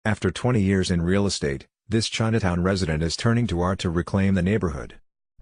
After 20 years in real estate, this Chinatown resident is turning to art to reclaim the neighborhood.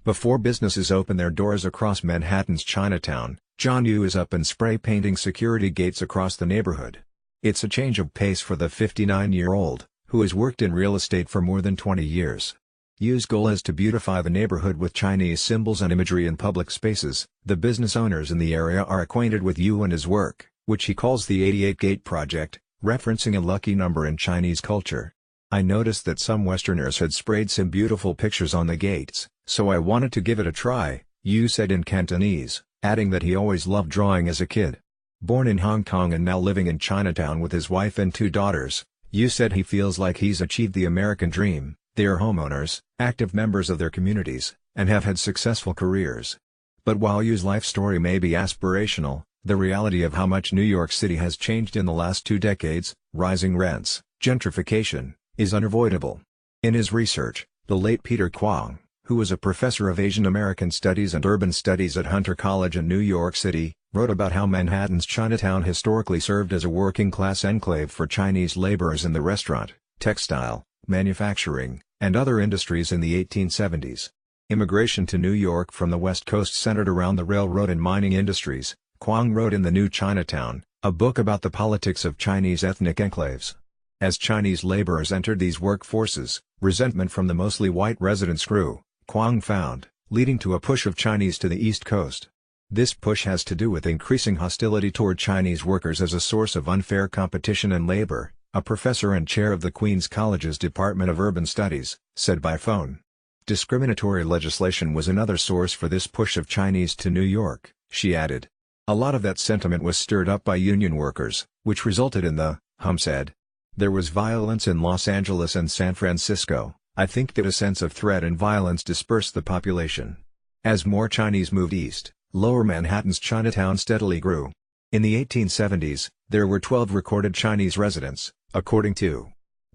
Before businesses open their doors across Manhattan's Chinatown, John Yu is up and spray painting security gates across the neighborhood. It's a change of pace for the 59-year-old, who has worked in real estate for more than 20 years. Yu's goal is to beautify the neighborhood with Chinese symbols and imagery in public spaces. The business owners in the area are acquainted with Yu and his work, which he calls the 88 Gate Project, referencing a lucky number in Chinese culture. "I noticed that some Westerners had sprayed some beautiful pictures on the gates, so I wanted to give it a try," Yu said in Cantonese, adding that he always loved drawing as a kid. Born in Hong Kong and now living in Chinatown with his wife and 2 daughters, Yu said he feels like he's achieved the American dream. They are homeowners, active members of their communities, and have had successful careers. But while Yu's life story may be aspirational, the reality of how much New York City has changed in the last 2 decades, rising rents, gentrification, is unavoidable. In his research, the late Peter Kwong, who was a professor of Asian American Studies and Urban Studies at Hunter College in New York City, wrote about how Manhattan's Chinatown historically served as a working-class enclave for Chinese laborers in the restaurant, textile, manufacturing, and other industries in the 1870s. Immigration to New York from the West Coast centered around the railroad and mining industries. Kwong wrote in The New Chinatown, a book about the politics of Chinese ethnic enclaves. As Chinese laborers entered these workforces, resentment from the mostly white residents grew, Kwong found, leading to a push of Chinese to the East Coast. This push has to do with increasing hostility toward Chinese workers as a source of unfair competition and labor, a professor and chair of the Queens College's Department of Urban Studies, said by phone. Discriminatory legislation was another source for this push of Chinese to New York, she added. A lot of that sentiment was stirred up by union workers, which resulted in the, Hum said. There was violence in Los Angeles and San Francisco. I think that a sense of threat and violence dispersed the population. As more Chinese moved east, Lower Manhattan's Chinatown steadily grew. In the 1870s, there were 12 recorded Chinese residents, according to.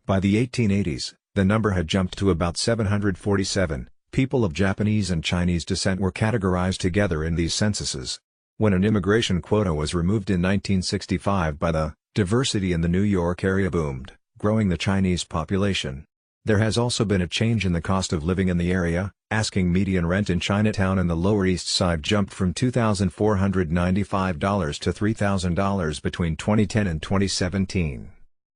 By the 1880s, the number had jumped to about 747. People of Japanese and Chinese descent were categorized together in these censuses. When an immigration quota was removed in 1965 by the diversity in the New York area boomed, growing the Chinese population. There has also been a change in the cost of living in the area. Asking median rent in Chinatown and the Lower East Side jumped from $2,495 to $3,000 between 2010 and 2017.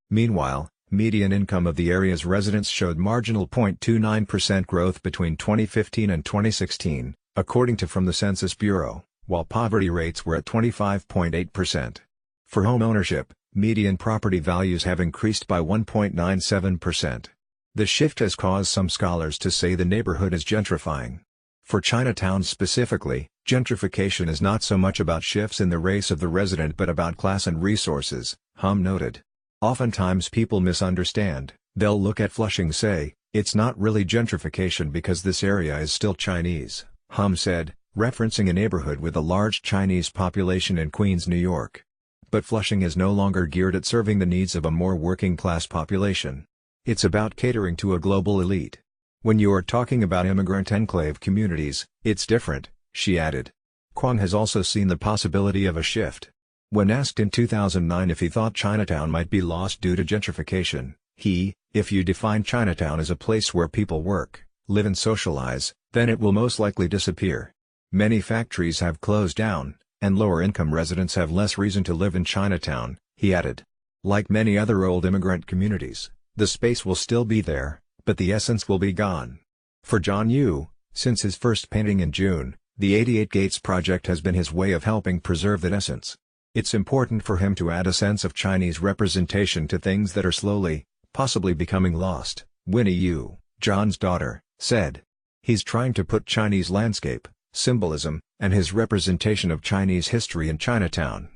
Meanwhile, median income of the area's residents showed marginal 0.29% growth between 2015 and 2016, according to from the Census Bureau, while poverty rates were at 25.8%. For home ownership, median property values have increased by 1.97%. The shift has caused some scholars to say the neighborhood is gentrifying. For Chinatown specifically, gentrification is not so much about shifts in the race of the resident but about class and resources, Hum noted. Oftentimes people misunderstand. They'll look at Flushing say, it's not really gentrification because this area is still Chinese, Hum said, referencing a neighborhood with a large Chinese population in Queens, New York. But Flushing is no longer geared at serving the needs of a more working-class population. It's about catering to a global elite. When you're talking about immigrant enclave communities, it's different, she added. Kwong has also seen the possibility of a shift. When asked in 2009 if he thought Chinatown might be lost due to gentrification, if you define Chinatown as a place where people work, live and socialize, then it will most likely disappear. Many factories have closed down, and lower-income residents have less reason to live in Chinatown, he added. Like many other old immigrant communities, the space will still be there, but the essence will be gone. For John Yu, since his first painting in June, the 88 Gates project has been his way of helping preserve that essence. It's important for him to add a sense of Chinese representation to things that are slowly, possibly becoming lost, Winnie Yu, John's daughter, said. He's trying to put Chinese landscape, symbolism, and his representation of Chinese history in Chinatown.